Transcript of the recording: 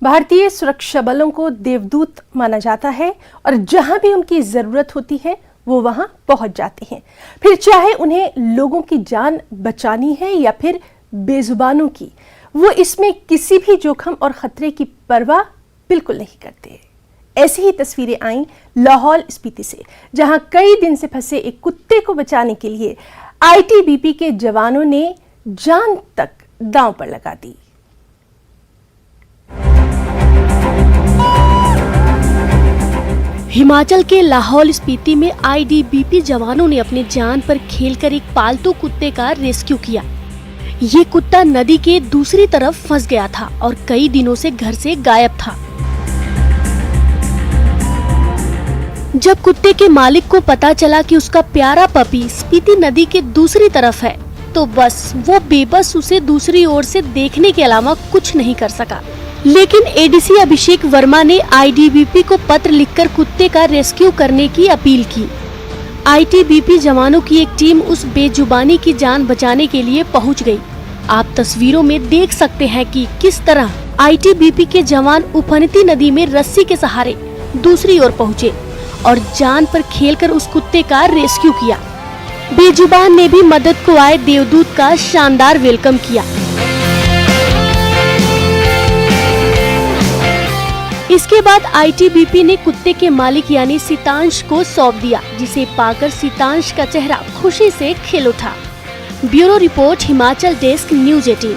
भारतीय सुरक्षा बलों को देवदूत माना जाता है और जहां भी उनकी जरूरत होती है वो वहां पहुंच जाते हैं। फिर चाहे उन्हें लोगों की जान बचानी है या फिर बेजुबानों की, वो इसमें किसी भी जोखिम और खतरे की परवाह बिल्कुल नहीं करते। ऐसी ही तस्वीरें आईं लाहौल स्पीति से, जहां कई दिन से फंसे एक कुत्ते को बचाने के लिए आईटीबीपी के जवानों ने जान तक दांव पर लगा दी। हिमाचल के लाहौल स्पीति में आईटीबीपी जवानों ने अपनी जान पर खेलकर एक पालतू कुत्ते का रेस्क्यू किया। ये कुत्ता नदी के दूसरी तरफ फंस गया था और कई दिनों से घर से गायब था। जब कुत्ते के मालिक को पता चला कि उसका प्यारा पपी स्पीति नदी के दूसरी तरफ है, तो बस वो बेबस उसे दूसरी ओर से देखने के अलावा कुछ नहीं कर सका। लेकिन एडीसी अभिषेक वर्मा ने आईटीबीपी को पत्र लिखकर कुत्ते का रेस्क्यू करने की अपील की। आईटीबीपी जवानों की एक टीम उस बेजुबानी की जान बचाने के लिए पहुंच गई। आप तस्वीरों में देख सकते हैं कि किस तरह आईटीबीपी के जवान उफनती नदी में रस्सी के सहारे दूसरी ओर पहुंचे और जान पर खेलकर उस कुत्ते का रेस्क्यू किया। बेजुबान ने भी मदद को आए देवदूत का शानदार वेलकम किया। इसके बाद आईटीबीपी ने कुत्ते के मालिक यानी सीतांश को सौंप दिया, जिसे पाकर सीतांश का चेहरा खुशी से खिल उठा। Bureau report, Himachal desk, news 18।